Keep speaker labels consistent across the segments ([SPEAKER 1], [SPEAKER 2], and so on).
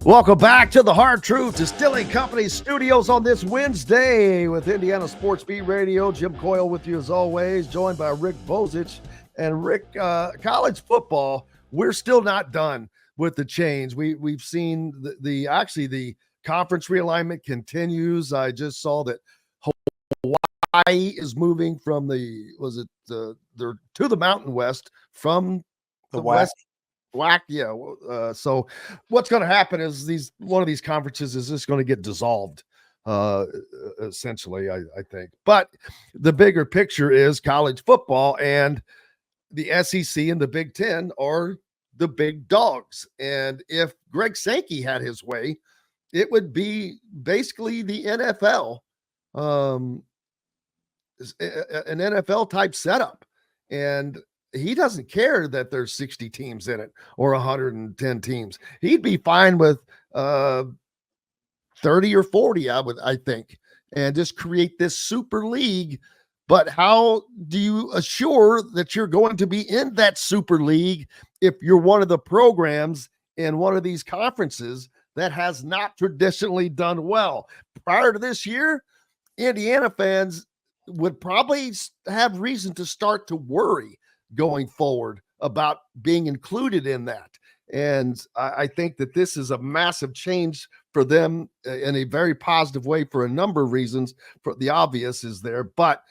[SPEAKER 1] Welcome back to the Hard Truth Distilling Company studios on this Wednesday with Indiana Sports Beat Radio. Jim Coyle with you as always, joined by Rick Bozich. And Rick, college football, we're still not done with the change. We've seen the conference realignment continues. I just saw that Hawaii is moving from they're to the Mountain West from the West. Whack, yeah. So what's going to happen is one of these conferences is just going to get dissolved, essentially, I think. But the bigger picture is college football, and the SEC and the Big Ten are the big dogs. And if Greg Sankey had his way, it would be basically the NFL, an NFL type setup. And he doesn't care that there's 60 teams in it or 110 teams. He'd be fine with 30 or 40, I think, and just create this super league. But how do you assure that you're going to be in that super league if you're one of the programs in one of these conferences that has not traditionally done well? Prior to this year, Indiana fans would probably have reason to start to worry going forward about being included in that. And I think that this is a massive change for them in a very positive way for a number of reasons. For the obvious is there, but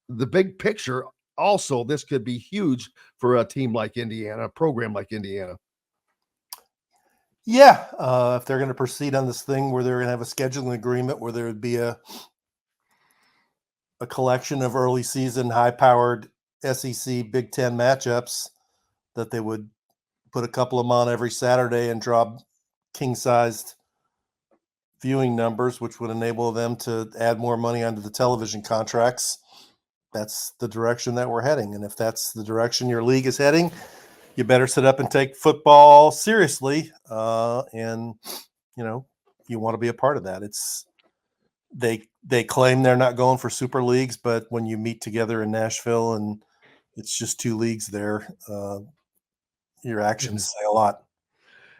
[SPEAKER 1] the big picture also, this could be huge for a team like Indiana, a program like Indiana.
[SPEAKER 2] Yeah, if they're going to proceed on this thing where they're going to have a scheduling agreement where there would be a collection of early season high-powered SEC Big Ten matchups, that they would put a couple of them on every Saturday and draw king-sized viewing numbers, which would enable them to add more money onto the television contracts. That's the direction that we're heading. And if that's the direction your league is heading, you better sit up and take football seriously. And, you want to be a part of that. They claim they're not going for super leagues, but when you meet together in Nashville and it's just two leagues there, your actions say a lot.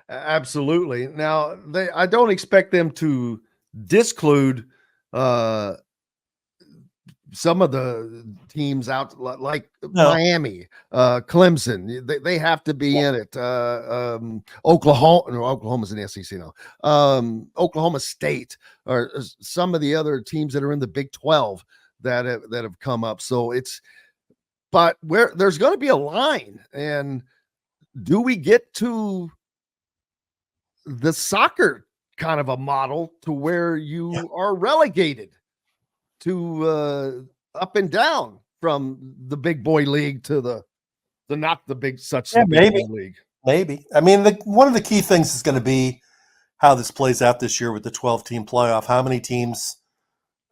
[SPEAKER 1] Absolutely. Now, I don't expect them to disclude some of the teams out, like Miami, Clemson. They have to be in it. Oklahoma's in the SEC now. Oklahoma State, or some of the other teams that are in the Big 12 that have come up. So but where there's going to be a line, and do we get to the soccer kind of a model to where you are relegated to up and down from the big boy league to the not the big such big boy league?
[SPEAKER 2] Maybe. I mean, one of the key things is going to be how this plays out this year with the 12-team playoff. How many teams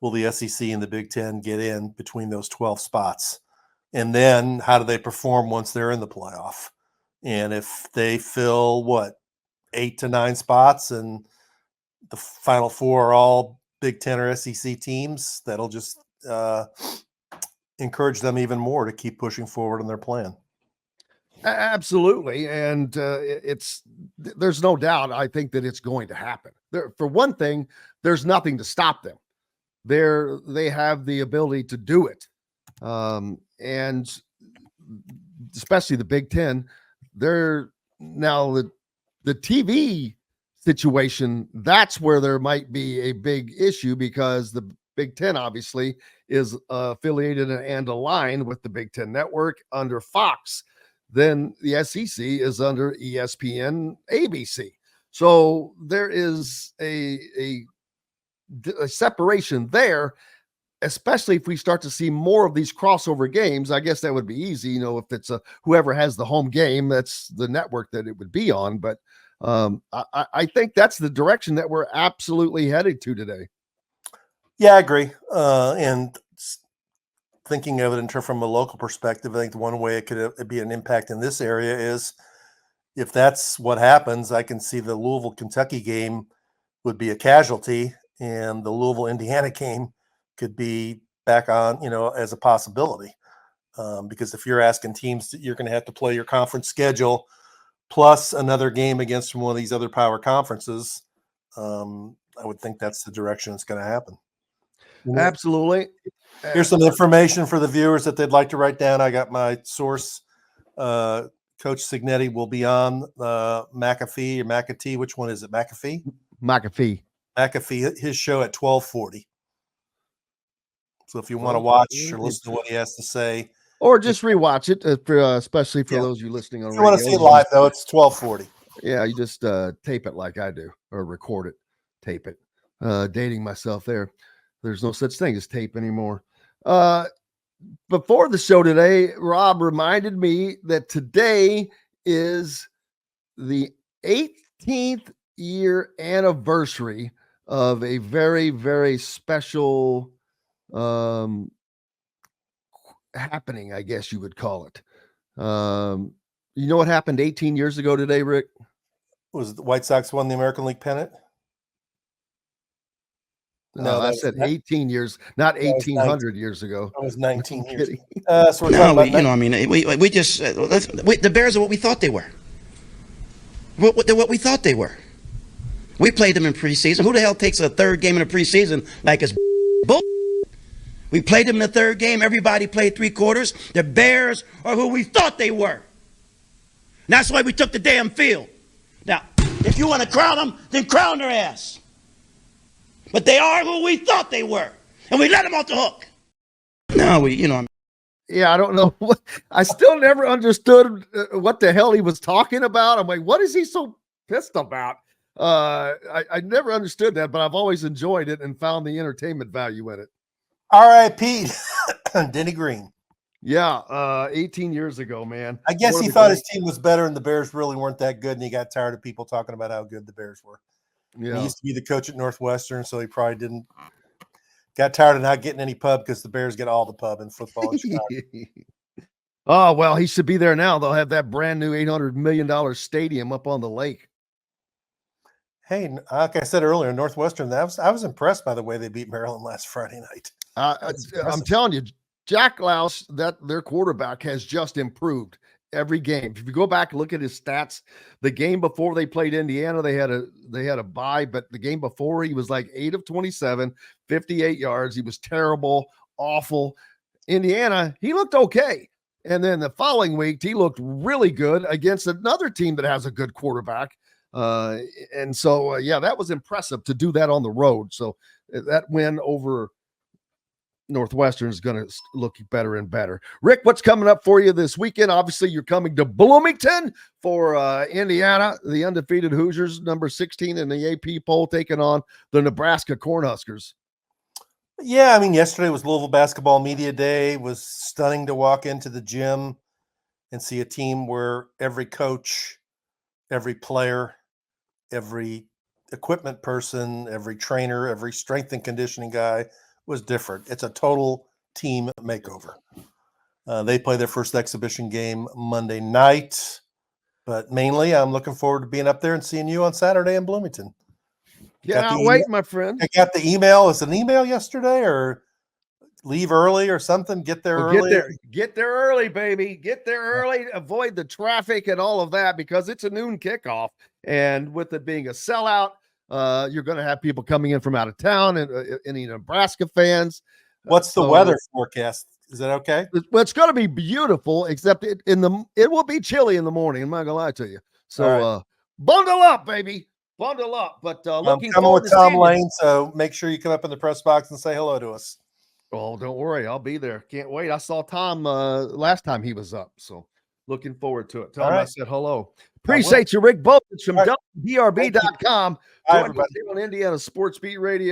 [SPEAKER 2] will the SEC and the Big Ten get in between those 12 spots? And then how do they perform once they're in the playoff? And if they fill 8 to 9 spots and the final 4 are all Big Ten or SEC teams, that'll just encourage them even more to keep pushing forward on their plan.
[SPEAKER 1] Absolutely. And there's no doubt, I think, that it's going to happen. For one thing, there's nothing to stop them. They have the ability to do it. And especially the Big Ten, they're now the TV situation. That's where there might be a big issue, because the Big Ten obviously is affiliated and aligned with the Big Ten Network under Fox. Then the SEC is under ESPN, ABC. So there is a separation there, especially if we start to see more of these crossover games. I guess that would be easy, if it's whoever has the home game, that's the network that it would be on. But I think that's the direction that we're absolutely headed to today.
[SPEAKER 2] Yeah, I agree. And thinking of it from a local perspective, I think the one way it could be an impact in this area is if that's what happens, I can see the Louisville, Kentucky game would be a casualty, and the Louisville, Indiana game could be back on, as a possibility. Because if you're asking teams, you're going to have to play your conference schedule plus another game against one of these other power conferences, I would think that's the direction it's going to happen.
[SPEAKER 1] Absolutely.
[SPEAKER 2] Here's some information for the viewers that they'd like to write down. I got my source. Coach Signetti will be on McAfee or McAtee. Which one is it? McAfee? McAfee, his show at 12:40. So if you want to watch or listen to what he has to say.
[SPEAKER 1] Or just rewatch it, especially for those of you listening on
[SPEAKER 2] radio. If you want to see it live, though, it's 12:40.
[SPEAKER 1] Yeah, you just tape it like I do, or record it, tape it. Dating myself there. There's no such thing as tape anymore. Before the show today, Rob reminded me that today is the 18th year anniversary of a very, very special happening, I guess you would call it. You know what happened 18 years ago today, Rick?
[SPEAKER 2] Was it the White Sox won the American League pennant?
[SPEAKER 1] No, I said 18 years, not 1,800 years ago.
[SPEAKER 2] That was 19 years.
[SPEAKER 3] So we're talking about we just the Bears are what we thought they were. They're what we thought they were. We played them in preseason. Who the hell takes a third game in the preseason like it's bull? We played them in the third game. Everybody played 3 quarters. The Bears are who we thought they were. And that's why we took the damn field. Now, if you want to crown them, then crown their ass. But they are who we thought they were. And we let them off the hook. No,
[SPEAKER 1] Yeah, I don't know. I still never understood what the hell he was talking about. I'm like, what is he so pissed about? I never understood that, but I've always enjoyed it and found the entertainment value in it.
[SPEAKER 2] R.I.P. Denny Green.
[SPEAKER 1] Yeah, 18 years ago, man.
[SPEAKER 2] I guess he thought his team was better and the Bears really weren't that good, and he got tired of people talking about how good the Bears were. Yeah. He used to be the coach at Northwestern, so he probably got tired of not getting any pub because the Bears get all the pub in football.
[SPEAKER 1] Oh, well, he should be there now. They'll have that brand new $800 million stadium up on the lake.
[SPEAKER 2] Hey, like I said earlier, Northwestern, I was impressed by the way they beat Maryland last Friday night.
[SPEAKER 1] I'm telling you, Jack Louse, their quarterback, has just improved every game. If you go back and look at his stats, the game before they played Indiana, they had a bye, but the game before he was like 8 of 27, 58 yards. He was terrible, awful. Indiana, he looked okay. And then the following week, he looked really good against another team that has a good quarterback. And so, that was impressive to do that on the road. So that win over Northwestern is going to look better and better. Rick, what's coming up for you this weekend? Obviously, you're coming to Bloomington for Indiana, the undefeated Hoosiers, number 16 in the AP poll, taking on the Nebraska Cornhuskers.
[SPEAKER 2] Yeah, I mean, yesterday was Louisville Basketball Media Day. It was stunning to walk into the gym and see a team where every coach, every player, every equipment person, every trainer, every strength and conditioning guy was different. It's a total team makeover. They play their first exhibition game Monday night, but mainly I'm looking forward to being up there and seeing you on Saturday in Bloomington.
[SPEAKER 1] Cannot wait, my friend.
[SPEAKER 2] I got the email. Was it an email yesterday or leave early or something? Get there early.
[SPEAKER 1] Get there early, baby. Get there early. Avoid the traffic and all of that because it's a noon kickoff. And with it being a sellout, you're going to have people coming in from out of town and any Nebraska fans.
[SPEAKER 2] What's the weather forecast? Is that okay?
[SPEAKER 1] Well, it's going to be beautiful, except it will be chilly in the morning. I'm not going to lie to you. So bundle up, baby. Bundle up. But looking forward
[SPEAKER 2] with Tom Lane, so make sure you come up in the press box and say hello to us.
[SPEAKER 1] Oh, don't worry. I'll be there. Can't wait. I saw Tom last time he was up. So looking forward to it. Tell him I said hello. Appreciate you, Rick Bozich from WDRB.com. Join us here on Indiana Sports Beat Radio.